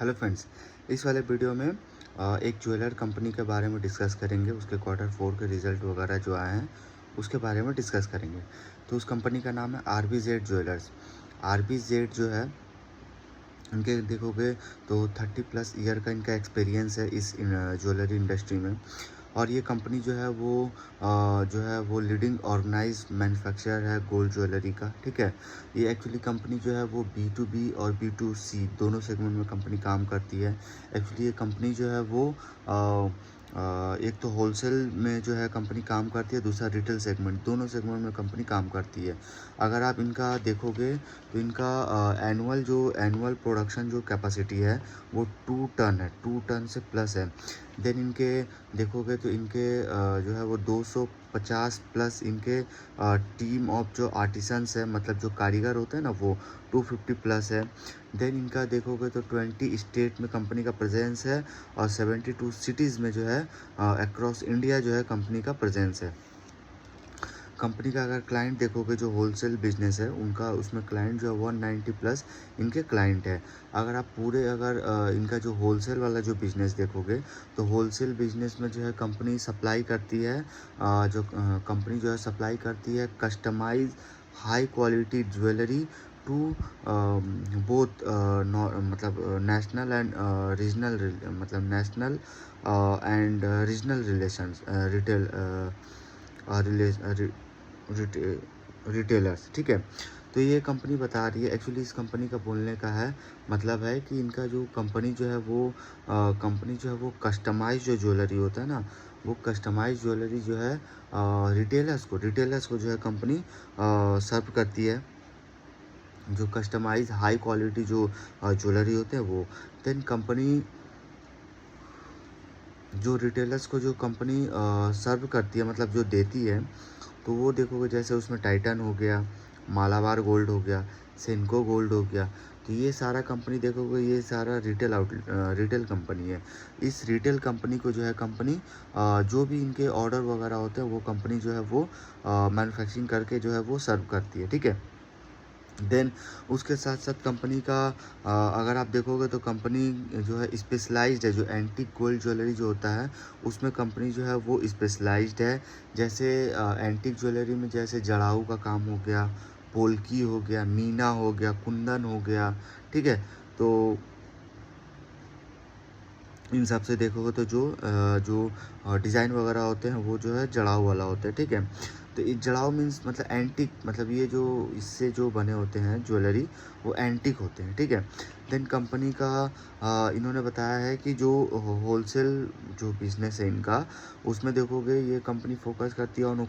Hello friends, इस वाले video में एक ज्वेलर कंपनी के बारे में डिस्कस करेंगे। उसके क्वार्टर 4 के रिज़ल्ट वगैरह जो आए हैं उसके बारे में डिस्कस करेंगे। तो उस कंपनी का नाम है RBZ ज्वेलर्स। RBZ जो है, इनके देखोगे तो 30+ ईयर का इनका एक्सपीरियंस है इस ज्वेलरी इंडस्ट्री में। और ये कंपनी जो है वो लीडिंग ऑर्गेनाइज मैन्युफैक्चरर है गोल्ड ज्वेलरी का। ठीक है, ये एक्चुअली कंपनी जो है वो B2B और B2C दोनों सेगमेंट में कंपनी काम करती है। एक्चुअली ये कंपनी जो है वो एक तो होलसेल में जो है कंपनी काम करती है, दूसरा रिटेल सेगमेंट, दोनों सेगमेंट में कंपनी काम करती है। अगर आप इनका देखोगे तो इनका एनुअल प्रोडक्शन जो कैपेसिटी है वो 2 टन है, 2 टन से प्लस है। देन इनके देखोगे तो इनके जो है वो 250+ इनके टीम ऑफ जो आर्टिसंस है, मतलब जो कारीगर होते हैं ना, वो 250+ है। देन इनका देखोगे तो 20 स्टेट में कंपनी का प्रेजेंस है और 72 सिटीज़ में जो है अक्रॉस इंडिया जो है कंपनी का प्रेजेंस है। कंपनी का अगर क्लाइंट देखोगे जो होलसेल बिजनेस है उनका, उसमें क्लाइंट जो है 190+ इनके क्लाइंट है। अगर आप इनका जो होलसेल वाला जो बिज़नेस देखोगे तो होलसेल बिजनेस में जो है कंपनी सप्लाई करती है कंपनी जो है सप्लाई करती है customize high quality jewellery to both मतलब नेशनल एंड रीजनल, मतलब national and regional relations retail retailers. ठीक है, तो ये कंपनी बता रही है, एक्चुअली इस कंपनी का बोलने का है मतलब है कि इनका जो कंपनी जो है वो कस्टमाइज जो ज्वेलरी होता है ना, वो कस्टमाइज ज्वेलरी जो है रिटेलर्स को जो है कंपनी सर्व करती है, जो कस्टमाइज हाई क्वालिटी जो ज्वेलरी होते हैं वो। देन कंपनी जो रिटेलर्स को जो कंपनी सर्व करती है, मतलब जो देती है, तो वो देखोगे जैसे उसमें टाइटन हो गया, मालाबार गोल्ड हो गया, सेनको गोल्ड हो गया। तो ये सारा कंपनी देखोगे, ये सारा रिटेल कंपनी है। इस रिटेल कंपनी को जो है कंपनी जो भी इनके ऑर्डर वगैरह होते हैं वो कंपनी जो है वो मैन्युफैक्चरिंग करके जो है वो सर्व करती है। ठीक है, देन उसके साथ साथ कंपनी का अगर आप देखोगे तो कंपनी जो है स्पेशलाइज्ड है, जो एंटीक गोल्ड ज्वेलरी जो होता है उसमें कंपनी जो है वो स्पेशलाइज्ड है। जैसे एंटीक ज्वेलरी में जैसे जड़ाऊ का काम हो गया, पोल्की हो गया, मीना हो गया, कुंदन हो गया। ठीक है, तो इन सब से देखोगे तो जो डिज़ाइन वगैरह होते हैं वो जो है जड़ाऊ वाला होता है। ठीक है, तो ये जड़ाऊ मीन्स मतलब एंटिक, मतलब ये जो इससे जो बने होते हैं ज्वेलरी वो एंटिक होते हैं। ठीक है, देन कंपनी का इन्होंने बताया है कि जो होलसेल जो बिजनेस है इनका, उसमें देखोगे ये कंपनी फोकस करती है on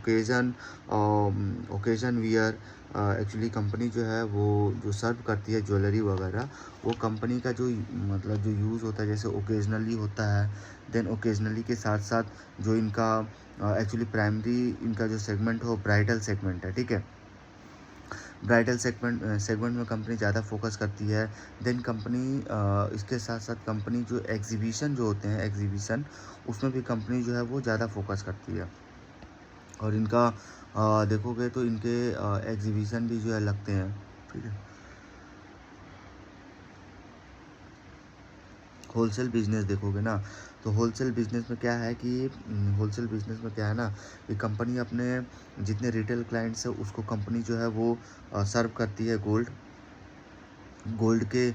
occasion wear. Actually company जो है वो जो सर्व करती है ज्वेलरी वगैरह, वो कंपनी का जो मतलब जो यूज़ होता है जैसे ओकेजनली होता है। देन ओकेजनली के साथ साथ जो इनका एक्चुअली प्राइमरी इनका जो सेगमेंट हो ब्राइडल सेगमेंट है। ठीक है, ब्राइडल सेगमेंट में कंपनी ज़्यादा फोकस करती है। देन कंपनी इसके साथ साथ कंपनी जो एग्जीबिशन जो होते हैं, एग्जीबिशन उसमें भी कंपनी जो है वो ज़्यादा फोकस करती है। और इनका देखोगे तो इनके एग्जीबिशन भी जो है लगते हैं। ठीक है, होलसेल बिजनेस देखोगे ना, तो होलसेल बिजनेस में क्या है कि ना, कि कंपनी अपने जितने रिटेल क्लाइंट्स है उसको कंपनी जो है वो सर्व करती है गोल्ड के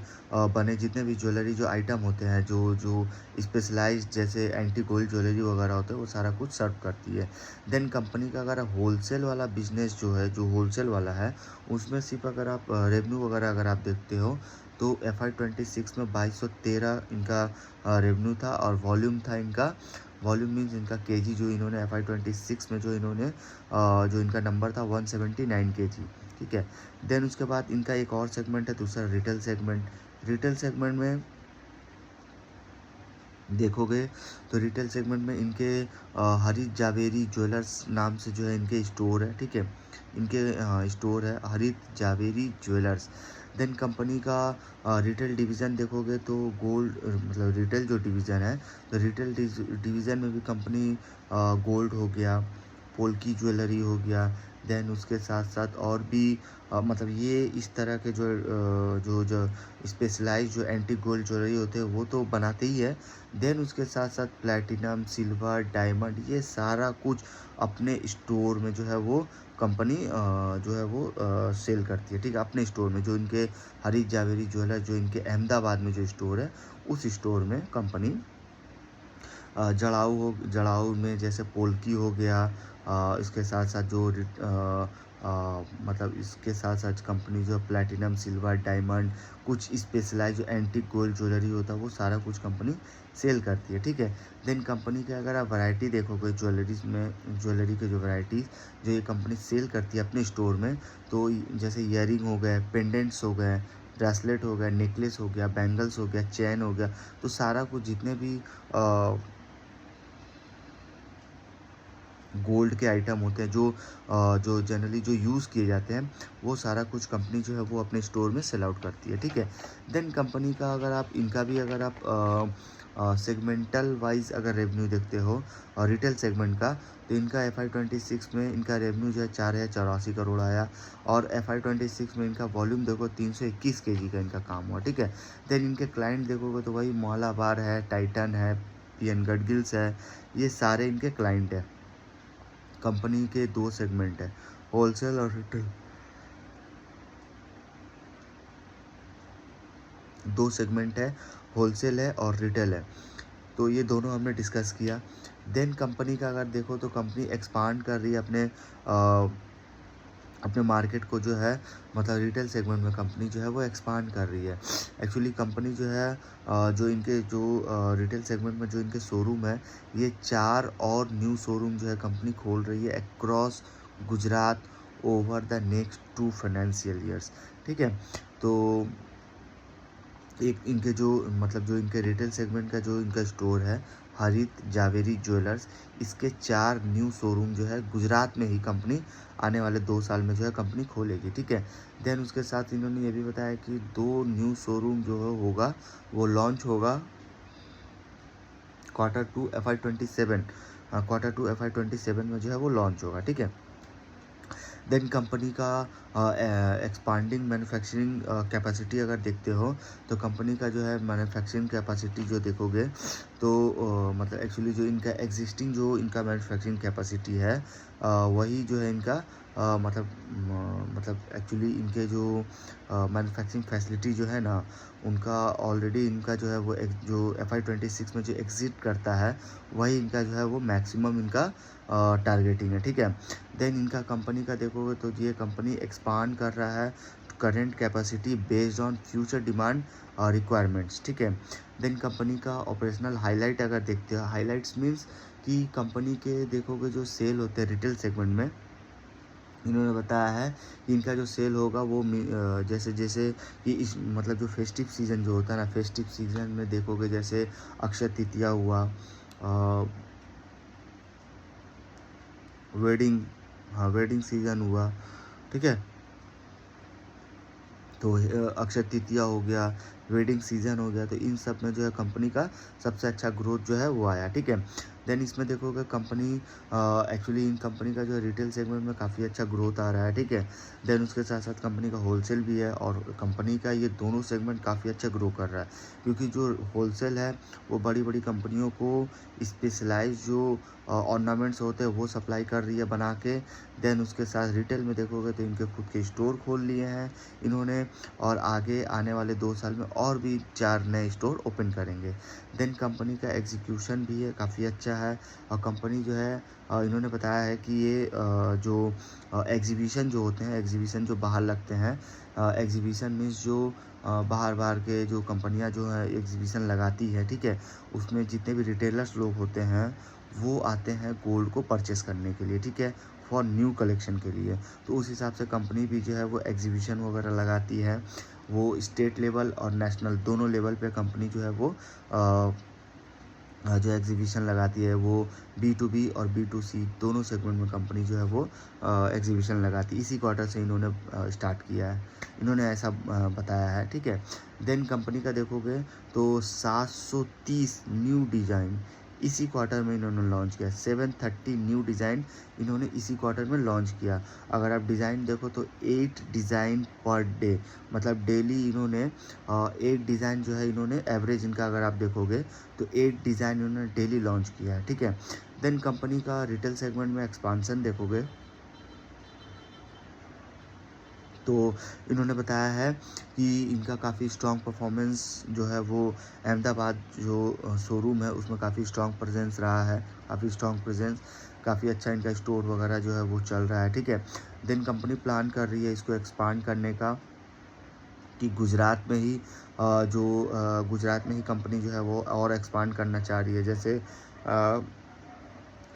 बने जितने भी ज्वेलरी जो आइटम होते हैं, जो जो स्पेशलाइज्ड जैसे एंटी गोल्ड ज्वेलरी वगैरह होते हैं, वो सारा कुछ सर्व करती है। देन कंपनी का अगर होलसेल वाला बिजनेस जो है, जो होलसेल वाला है, उसमें सिर्फ अगर आप रेवेन्यू वगैरह अगर आप देखते हो तो FY 26 में 2213 इनका रेवेन्यू था और वॉल्यूम था इनका, वॉल्यूम मीन्स इनका केजी जो इन्होंने FY 26 में जो इन्होंने जो इनका नंबर था 179 केजी। ठीक है, देन उसके बाद इनका एक और सेगमेंट है, दूसरा रिटेल सेगमेंट। रिटेल सेगमेंट में देखोगे तो रिटेल सेगमेंट में इनके हरित जावेरी ज्वेलर्स नाम से जो है इनके स्टोर है। ठीक है, इनके स्टोर है हरित जावेरी ज्वेलर्स। देन कंपनी का रिटेल डिवीज़न देखोगे तो गोल्ड, मतलब रिटेल जो डिवीज़न है, तो रिटेल डिवीज़न में भी कंपनी गोल्ड हो गया, पोल्की ज्वेलरी हो गया, देन उसके साथ साथ और भी मतलब ये इस तरह के जो स्पेशलाइज़ जो एंटीक गोल्ड ज्वेलरी होते हैं वो तो बनाते ही है। देन उसके साथ साथ प्लैटिनम, सिल्वर, डायमंड ये सारा कुछ अपने स्टोर में जो है वो कंपनी जो है वो सेल करती है, ठीक है? अपने स्टोर में जो इनके हरीश जावेरी ज्वेलर्स जो इनके अहमदाबाद में जो स्टोर है, उस स्टोर में कंपनी जड़ाऊ में जैसे पोल्की हो गया, इसके साथ साथ मतलब इसके साथ साथ कंपनी जो प्लैटिनम, सिल्वर, डायमंड कुछ स्पेशलाइज जो एंटीक गोल्ड ज्वेलरी होता है वो सारा कुछ कंपनी सेल करती है, ठीक है? देन कंपनी के अगर आप वैरायटी देखोगे ज्वेलरीज में, ज्वेलरी के जो वैरायटीज़ जो ये कंपनी सेल करती है अपने स्टोर में, तो जैसे ईयरिंग हो गए, पेंडेंट्स हो गए, ब्रेसलेट हो गया, नेकलेस हो गया, बैंगल्स हो गया, चैन हो गया, तो सारा कुछ जितने भी गोल्ड के आइटम होते हैं जो जनरली जो यूज़ किए जाते हैं वो सारा कुछ कंपनी जो है वो अपने स्टोर में सेल आउट करती है, ठीक है? देन कंपनी का अगर आप इनका भी अगर आप सेगमेंटल वाइज अगर रेवेन्यू देखते हो और रिटेल सेगमेंट का, तो इनका FY26 में इनका रेवेन्यू जो है 4084 करोड़ आया, और FY26 में इनका वॉल्यूम देखो 321 kg का इनका काम हुआ, ठीक है? देन इनके क्लाइंट देखोगे तो वही मौलाबार है, टाइटन है, पीएन गडगिल्स है, ये सारे इनके क्लाइंट हैं। कंपनी के 2 सेगमेंट है, होलसेल और रिटेल। 2 सेगमेंट है, होलसेल है और रिटेल है। तो ये दोनों हमने डिस्कस किया। देन कंपनी का अगर देखो तो कंपनी एक्सपांड कर रही है अपने मार्केट को जो है, मतलब रिटेल सेगमेंट में कंपनी जो है वो एक्सपांड कर रही है। एक्चुअली कंपनी जो है जो इनके जो रिटेल सेगमेंट में जो इनके शोरूम है, ये 4 और न्यू शोरूम जो है कंपनी खोल रही है across Gujarat over the next 2 financial years, ठीक है? तो एक इनके जो मतलब जो इनके रिटेल सेगमेंट का जो इनका स्टोर है हरीश जावेरी ज्वेलर्स, इसके 4 न्यू शोरूम जो है गुजरात में ही कंपनी आने वाले 2 साल में जो है कंपनी खोलेगी, ठीक है? देन उसके साथ इन्होंने ये भी बताया कि 2 न्यू शोरूम जो है होगा वो लॉन्च होगा क्वार्टर 2 FY27 में जो है वो लॉन्च होगा, ठीक है? देन कंपनी का एक्सपांडिंग मैन्युफैक्चरिंग कैपेसिटी अगर देखते हो तो कंपनी का जो है मैन्युफैक्चरिंग कैपेसिटी जो देखोगे तो मतलब एक्चुअली जो इनका एग्जिस्टिंग जो इनका मैन्युफैक्चरिंग कैपेसिटी है वही जो है इनका मतलब एक्चुअली इनके जो मैन्युफैक्चरिंग फैसिलिटी जो है ना, उनका ऑलरेडी इनका जो है वो जो FY26 में जो एग्जिट करता है वही इनका जो है वो मैक्सिमम इनका टारगेटिंग है, ठीक है? देन इनका कंपनी का देखोगे तो ये कंपनी एक्सपांड कर रहा है current capacity based on future demand requirements, ठीक है? देन कंपनी का ऑपरेशनल हाईलाइट अगर देखते हो, हाईलाइट्स मीन्स कि कंपनी के देखोगे जो सेल होते हैं रिटेल सेगमेंट में, इन्होंने बताया है कि इनका जो सेल होगा वो जैसे जैसे कि इस मतलब जो फेस्टिव सीज़न जो होता है ना, फेस्टिव सीज़न में देखोगे जैसे अक्षय तृतीया हुआ, वेडिंग सीज़न हुआ, ठीक है? तो अक्षय तृतीया हो गया, वेडिंग सीज़न हो गया, तो इन सब में जो है कंपनी का सबसे अच्छा ग्रोथ जो है वो आया, ठीक है? देन इसमें देखोगे कंपनी एक्चुअली इन कंपनी का जो है रिटेल सेगमेंट में काफ़ी अच्छा ग्रोथ आ रहा है, ठीक है? देन उसके साथ साथ कंपनी का होलसेल भी है, और कंपनी का ये दोनों सेगमेंट काफ़ी अच्छा ग्रो कर रहा है, क्योंकि जो होलसेल है वो बड़ी बड़ी कंपनियों को स्पेशलाइज जो ऑर्नामेंट्स होते हैं वो सप्लाई कर रही है बना के। देन उसके साथ रिटेल में देखोगे तो इनके खुद के स्टोर खोल लिए हैं इन्होंने, और आगे आने वाले 2 साल में और भी 4 नए स्टोर ओपन करेंगे। देन कंपनी का एग्जीक्यूशन भी है काफ़ी अच्छा है, और कंपनी जो है इन्होंने बताया है कि ये जो एग्जीबिशन जो होते हैं, एग्जीबिशन जो बाहर लगते हैं, एग्जीबिशन मीन्स जो बाहर बाहर के जो कंपनियां जो है एग्जीबिशन लगाती है, ठीक है? उसमें जितने भी रिटेलर्स लोग होते हैं वो आते हैं गोल्ड को परचेस करने के लिए, ठीक है? फॉर न्यू कलेक्शन के लिए। तो उस हिसाब से कंपनी भी जो है वो एग्जीबिशन वगैरह लगाती है, वो स्टेट लेवल और नेशनल दोनों लेवल पे कंपनी जो है वो जो एग्जीबिशन लगाती है, वो B2B और B2C दोनों सेगमेंट में कंपनी जो है वो एग्जीबिशन लगाती है। इसी क्वार्टर से इन्होंने स्टार्ट किया है, इन्होंने ऐसा बताया है, ठीक है? देन कंपनी का देखोगे तो 730 न्यू डिज़ाइन इसी क्वार्टर में इन्होंने लॉन्च किया। 730 न्यू डिज़ाइन इन्होंने इसी क्वार्टर में लॉन्च किया। अगर आप डिज़ाइन देखो तो 8 डिज़ाइन पर डे, मतलब डेली इन्होंने 8 डिज़ाइन जो है इन्होंने एवरेज इनका अगर आप देखोगे तो 8 डिज़ाइन इन्होंने डेली लॉन्च किया है, ठीक है। देन कंपनी का रिटेल सेगमेंट में एक्सपांसन देखोगे तो इन्होंने बताया है कि इनका काफ़ी स्ट्रॉन्ग परफॉर्मेंस जो है वो अहमदाबाद जो शोरूम है उसमें काफ़ी स्ट्रॉन्ग प्रेजेंस रहा है, काफ़ी स्ट्रॉन्ग प्रेजेंस, काफ़ी अच्छा इनका स्टोर वगैरह जो है वो चल रहा है, ठीक है। देन कंपनी प्लान कर रही है इसको एक्सपांड करने का, कि गुजरात में ही गुजरात में ही कंपनी जो है वो और एक्सपांड करना चाह रही है। जैसे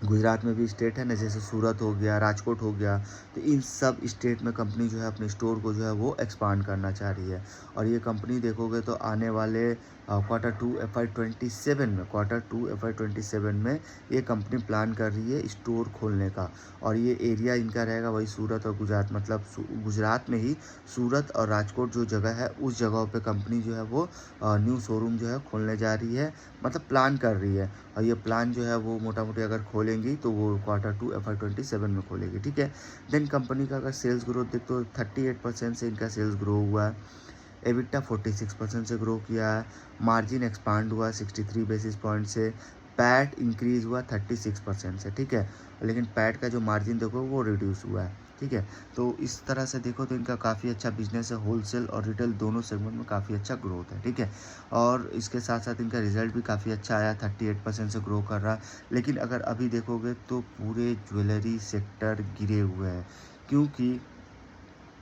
गुजरात में भी स्टेट है ना, जैसे सूरत हो गया, राजकोट हो गया, तो इन सब स्टेट में कंपनी जो है अपने स्टोर को जो है वो एक्सपांड करना चाह रही है। और ये कंपनी देखोगे तो आने वाले Q2 FY27 में, Q2 FY27 में ये कंपनी प्लान कर रही है स्टोर खोलने का। और ये एरिया इनका रहेगा वही सूरत और गुजरात, मतलब गुजरात में ही सूरत और राजकोट जो जगह है उस जगह पे कंपनी जो है वो न्यू शोरूम जो है खोलने जा रही है, मतलब प्लान कर रही है। और ये प्लान जो है वो मोटा मोटी अगर खोलेंगी तो वो Q2 FY27 में खोलेगी, ठीक है। देन कंपनी का अगर सेल्स ग्रोथ देख तो 38% से इनका सेल्स ग्रो हुआ है। एबिटा 46% से ग्रो किया है। मार्जिन एक्सपांड हुआ 63 बेसिस पॉइंट से। पैट इंक्रीज हुआ 36% से, ठीक है। लेकिन पैट का जो मार्जिन देखो वो रिड्यूस हुआ है, ठीक है। तो इस तरह से देखो तो इनका काफ़ी अच्छा बिजनेस है, होलसेल और रिटेल दोनों सेगमेंट में काफ़ी अच्छा ग्रोथ है, ठीक है। और इसके साथ साथ इनका रिजल्ट भी काफ़ी अच्छा आया, 38% से ग्रो कर रहा है। लेकिन अगर अभी देखोगे तो पूरे ज्वेलरी सेक्टर गिरे हुए हैं, क्योंकि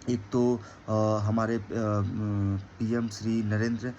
एक तो हमारे पीएम श्री नरेंद्र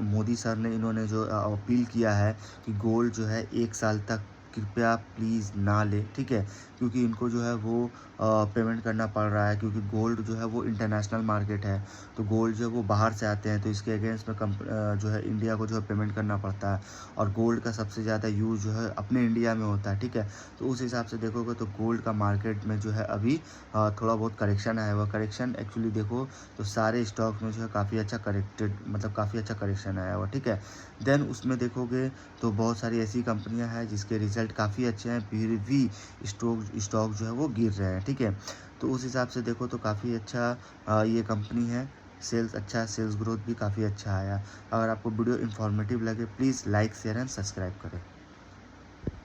मोदी सर ने इन्होंने जो अपील किया है कि गोल्ड जो है 1 साल तक कृपया प्लीज़ ना ले, ठीक है। क्योंकि इनको जो है वो पेमेंट करना पड़ रहा है, क्योंकि गोल्ड जो है वो इंटरनेशनल मार्केट है, तो गोल्ड जो है वो बाहर से आते हैं, तो इसके अगेंस्ट में जो है इंडिया को जो है पेमेंट करना पड़ता है। और गोल्ड का सबसे ज़्यादा यूज़ जो है अपने इंडिया में होता है, ठीक है। तो उस हिसाब से देखोगे तो गोल्ड का मार्केट में जो है अभी थोड़ा बहुत करेक्शन आया हुआ। करेक्शन एक्चुअली देखो तो सारे स्टॉक में जो है काफ़ी अच्छा करेक्टेड, मतलब काफ़ी अच्छा करेक्शन आया हुआ, ठीक है। देन उसमें देखोगे तो बहुत सारी ऐसी कंपनियां हैं जिसके रिजल्ट काफ़ी अच्छे हैं, फिर भी स्टॉक जो है वो गिर रहे हैं, ठीक है। तो उस हिसाब से देखो तो काफ़ी अच्छा ये कंपनी है। सेल्स अच्छा है, सेल्स ग्रोथ भी काफ़ी अच्छा आया। अगर आपको वीडियो इन्फॉर्मेटिव लगे please like share and subscribe करें।